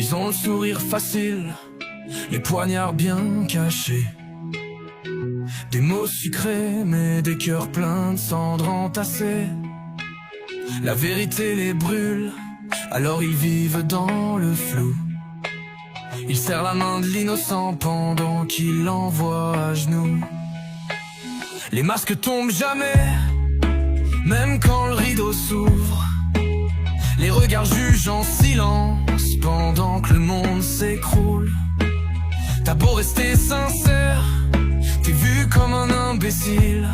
Ils ont le sourire facile, les poignards bien cachés, des mots sucrés mais des cœurs pleins de cendres entassées. La vérité les brûle, alors ils vivent dans le flou. Ils serrent la main de l'innocent pendant qu'il l'envoie à genoux. Les masques tombent jamais, même quand le rideau s'ouvre. Les regards jugent en silence pendant que le monde s'écroule. T'as beau rester sincère, t'es vu comme un imbécile.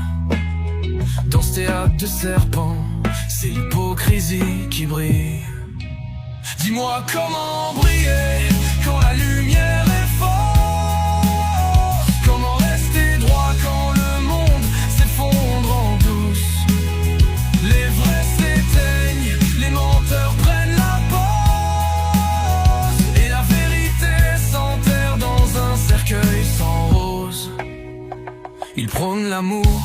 Dans ce théâtre de serpents, c'est l'hypocrisie qui brille. Dis-moi comment briller quand la lumière est forte. Comment rester droit quand le monde s'effondre en douce. Les vrais s'éteignent, les menteurs prennent la pause, et la vérité s'enterre dans un cercueil sans rose. Ils prônent l'amour,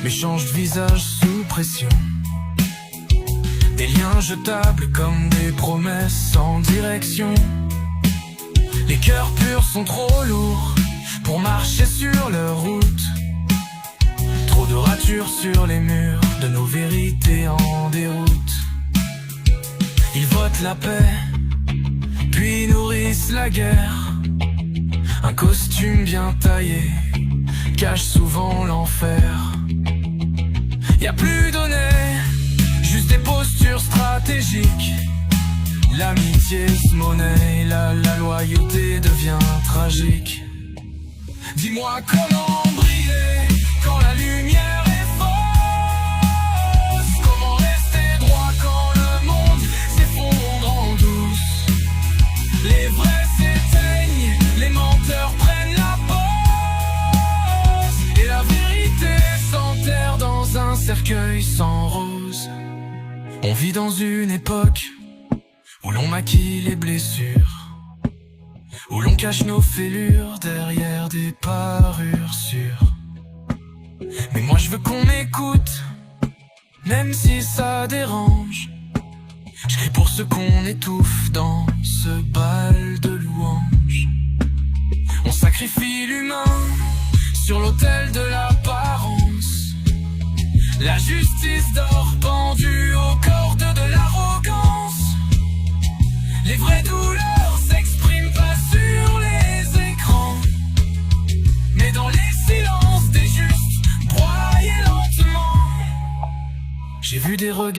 mais changent de visage sous pression. Des liens jetables comme des promesses sans direction. Les cœurs purs sont trop lourds pour marcher sur leur route. Trop de ratures sur les murs de nos vérités en déroute. Ils votent la paix, puis nourrissent la guerre. Un costume bien taillé cache souvent l'enfer. Y'a plus d'honneur, juste des postures stratégiques. L'amitié se monnaie, la loyauté devient tragique. Dis-moi comment briller quand la lumière est fausse. Comment rester droit quand le monde s'effondre en douce. Les vrais s'éteignent, les menteurs prennent la pause, et la vérité s'enterre dans un cercueil sans rose. On vit dans une époque où l'on maquille les blessures, où l'on cache nos fêlures derrière des parures sûres. Mais moi je veux qu'on m'écoute, même si ça dérange. Je crie pour ceux qu'on étouffe dans ce bal de louanges. On sacrifie l'humain sur l'autel de l'apparence. La justice dort pendue